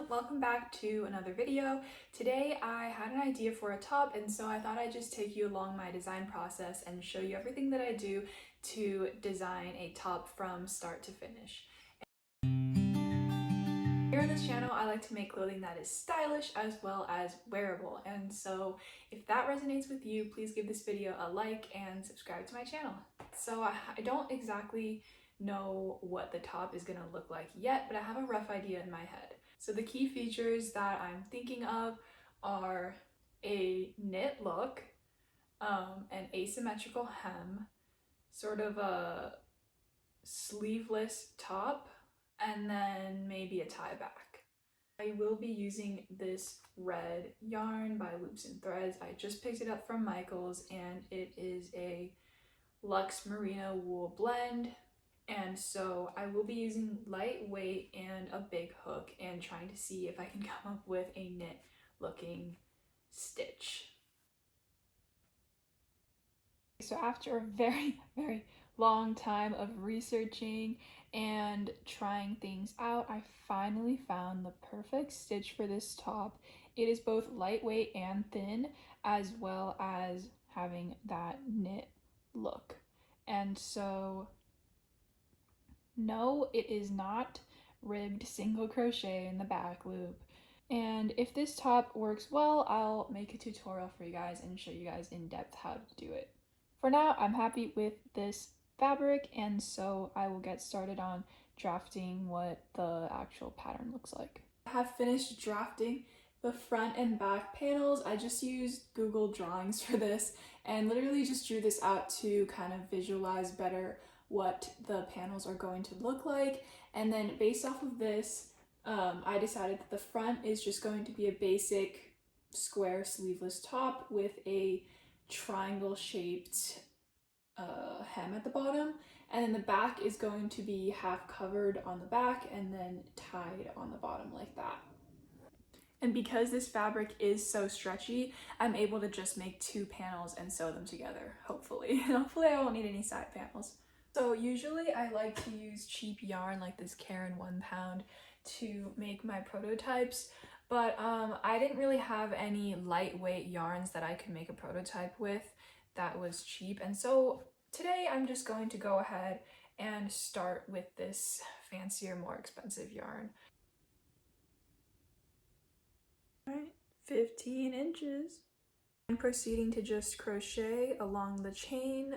welcome back to another video. Today I had an idea for a top, and so I thought I'd just take you along my design process and show you everything that I do to design a top from start to finish. Here on this channel, I like to make clothing that is stylish as well as wearable, and so if that resonates with you, please give this video a like and subscribe to my channel. So I don't exactly know what the top is going to look like yet, but I have a rough idea in my head. So the key features that I'm thinking of are a knit look, an asymmetrical hem, sort of a sleeveless top, and then maybe a tie back. I will be using this red yarn by Loops and Threads. I just picked it up from Michael's, and it is a Luxe Merino wool blend. And so I will be using lightweight and a big hook and trying to see if I can come up with a knit looking stitch. So after a very long time of researching and trying things out, I finally found the perfect stitch for this top. It is both lightweight and thin, as well as having that knit look. And so no, it is not ribbed single crochet in the back loop. And if this top works well, I'll make a tutorial for you guys and show you guys in depth how to do it. For now, I'm happy with this fabric, and so I will get started on drafting what the actual pattern looks like. I have finished drafting the front and back panels. I just used Google Drawings for this and literally just drew this out to kind of visualize better what the panels are going to look like. And then based off of this, I decided that the front is just going to be a basic square sleeveless top with a triangle shaped hem at the bottom, and then the back is going to be half covered on the back and then tied on the bottom like that. And because this fabric is so stretchy, I'm able to just make 2 panels and sew them together, hopefully. Hopefully I won't need any side panels. So usually I like to use cheap yarn like this Karen 1 pound to make my prototypes, but I didn't really have any lightweight yarns that I could make a prototype with that was cheap, and so today I'm just going to go ahead and start with this fancier, more expensive yarn. All right, 15 inches. I'm proceeding to just crochet along the chain.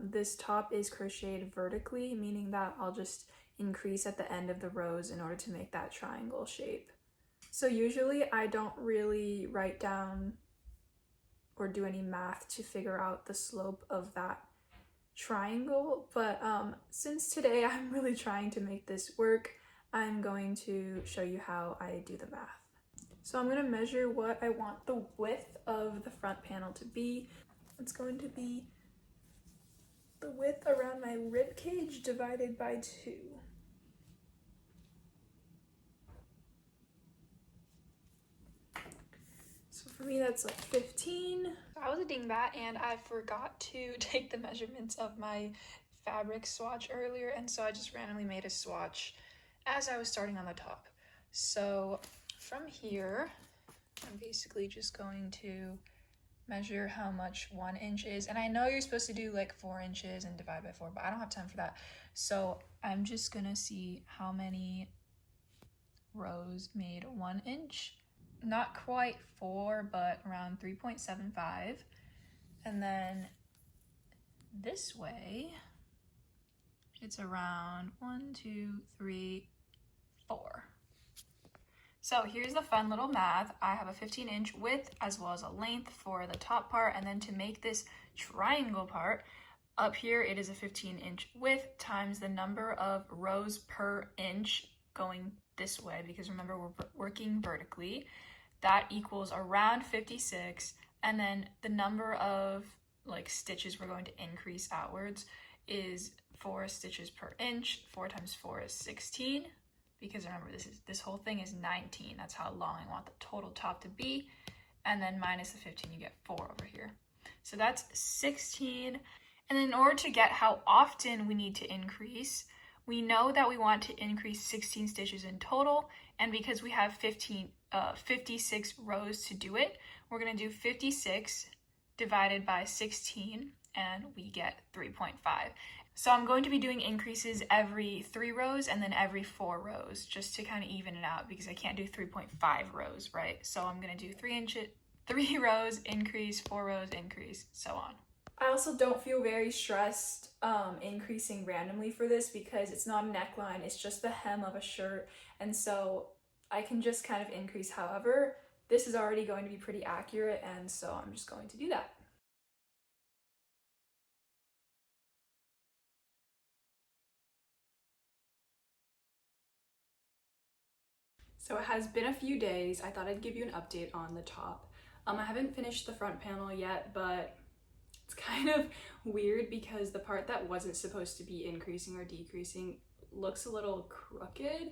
This top is crocheted vertically, meaning that I'll just increase at the end of the rows in order to make that triangle shape. So usually I don't really write down or do any math to figure out the slope of that triangle, but since today I'm really trying to make this work, I'm going to show you how I do the math. So I'm going to measure what I want the width of the front panel to be. It's going to be the width around my rib cage divided by 2. So for me that's like 15. I was a dingbat and I forgot to take the measurements of my fabric swatch earlier, and so I just randomly made a swatch as I was starting on the top. So from here, I'm basically just going to measure how much 1 inch is. And I know you're supposed to do like 4 inches and divide by 4, but I don't have time for that. So I'm just gonna see how many rows made 1 inch. Not quite 4, but around 3.75. And then this way, it's around 1, 2, 3, 4. So here's the fun little math. I have a 15-inch width as well as a length for the top part, and then to make this triangle part, up here it is a 15-inch width times the number of rows per inch going this way, because remember we're working vertically. That equals around 56, and then the number of like stitches we're going to increase outwards is 4 stitches per inch. 4 times 4 is 16. Because remember, this whole thing is 19. That's how long I want the total top to be. And then minus the 15, you get 4 over here. So that's 16. And then in order to get how often we need to increase, we know that we want to increase 16 stitches in total, and because we have 56 rows to do it, we're going to do 56 divided by 16, and we get 3.5. So I'm going to be doing increases every 3 rows and then every 4 rows, just to kind of even it out, because I can't do 3.5 rows, right? So I'm going to do 3 rows, increase, 4 rows, increase, so on. I also don't feel very stressed increasing randomly for this, because it's not a neckline, it's just the hem of a shirt, and so I can just kind of increase however. This is already going to be pretty accurate, and so I'm just going to do that. So it has been a few days. I thought I'd give you an update on the top. I haven't finished the front panel yet, but it's kind of weird because the part that wasn't supposed to be increasing or decreasing looks a little crooked.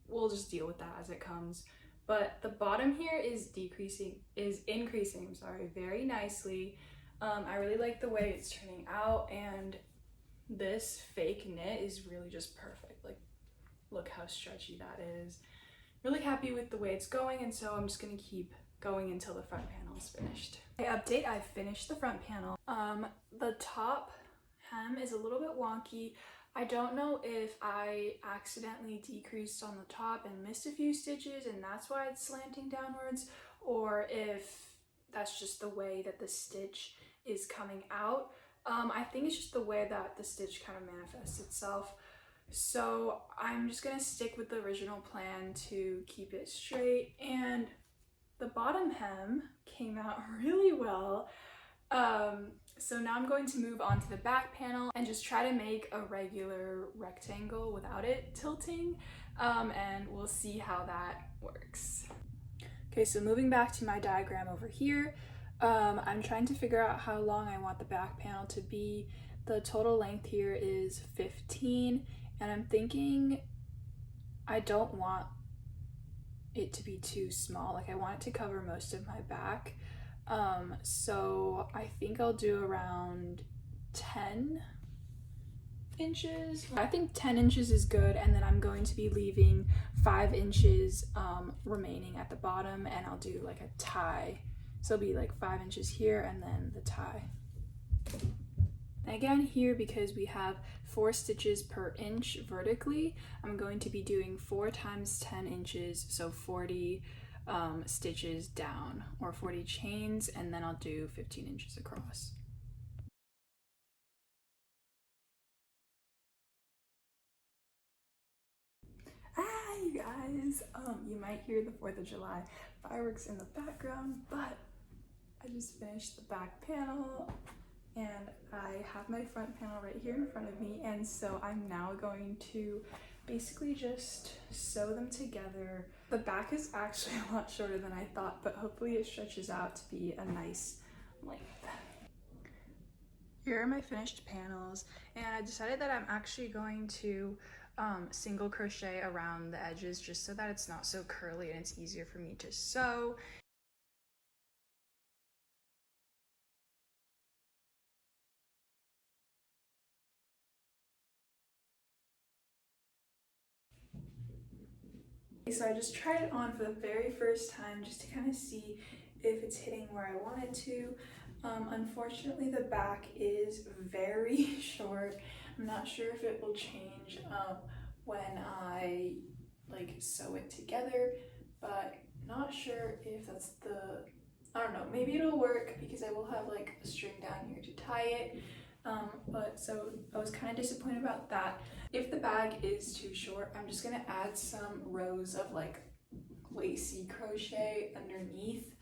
We'll just deal with that as it comes. But the bottom here is increasing, very nicely. I really like the way it's turning out, and this fake knit is really just perfect. Like, look how stretchy that is. Really happy with the way it's going, and so I'm just gonna keep going until the front panel is finished. Okay, update, I've finished the front panel. The top hem is a little bit wonky. I don't know if I accidentally decreased on the top and missed a few stitches and that's why it's slanting downwards, or if that's just the way that the stitch is coming out. I think it's just the way that the stitch kind of manifests itself. So I'm just gonna stick with the original plan to keep it straight, and the bottom hem came out really well. So now I'm going to move on to the back panel and just try to make a regular rectangle without it tilting, and we'll see how that works. Okay, so moving back to my diagram over here, I'm trying to figure out how long I want the back panel to be. The total length here is 15, and I'm thinking I don't want it to be too small. Like, I want it to cover most of my back. So I think I'll do around 10 inches. I think 10 inches is good, and then I'm going to be leaving 5 inches remaining at the bottom, and I'll do like a tie. So it'll be like 5 inches here and then the tie. And again here, because we have 4 stitches per inch vertically, I'm going to be doing 4 times 10 inches, so 40 stitches down, or 40 chains, and then I'll do 15 inches across. Ah, you guys, you might hear the 4th of July fireworks in the background, but I just finished the back panel and I have my front panel right here in front of me, and so I'm now going to basically just sew them together. The back is actually a lot shorter than I thought, but hopefully it stretches out to be a nice length. Here are my finished panels, and I decided that I'm actually going to single crochet around the edges just so that it's not so curly and it's easier for me to sew. So I just tried it on for the very first time just to kind of see if it's hitting where I want it to. Unfortunately, the back is very short. I'm not sure if it will change when I sew it together, but not sure if that's I don't know, maybe it'll work because I will have like a string down here to tie it. But so I was kind of disappointed about that. If the bag is too short, I'm just gonna add some rows of like lacy crochet underneath,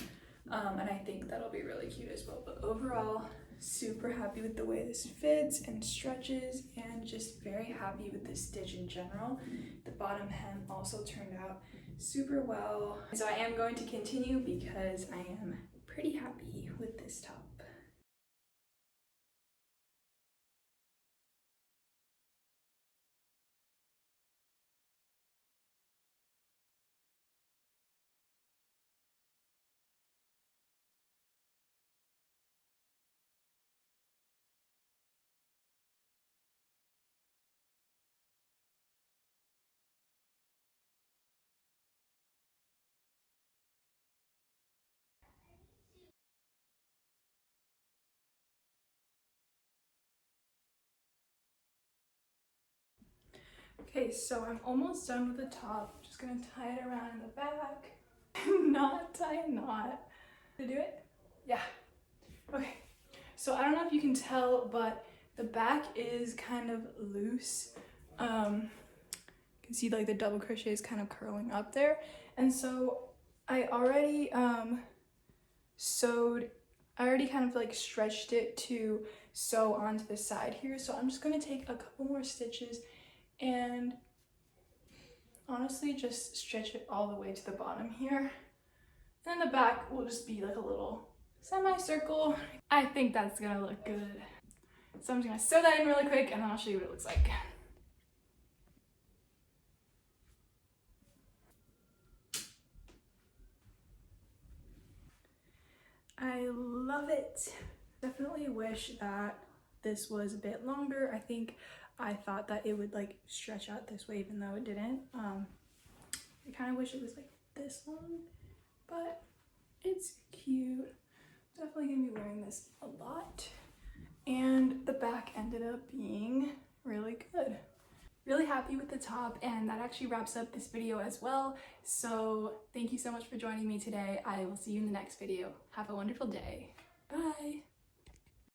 and I think that'll be really cute as well. But overall, super happy with the way this fits and stretches, and just very happy with this stitch in general. The bottom hem also turned out super well. So I am going to continue because I am pretty happy with this top. Okay, so I'm almost done with the top. I'm just gonna tie it around in the back. Not tie a knot. Did I do it? Yeah. Okay, so I don't know if you can tell, but the back is kind of loose. You can see like the double crochet is kind of curling up there. And so I already I already kind of like stretched it to sew onto the side here. So I'm just gonna take a couple more stitches and honestly just stretch it all the way to the bottom here. And the back will just be like a little semicircle. I think that's gonna look good. So I'm just gonna sew that in really quick and then I'll show you what it looks like. I love it. Definitely wish that this was a bit longer. I think I thought that it would like stretch out this way even though it didn't. I kind of wish it was like this long, but it's cute. Definitely gonna be wearing this a lot. And the back ended up being really good. Really happy with the top, and that actually wraps up this video as well. So thank you so much for joining me today. I will see you in the next video. Have a wonderful day. Bye.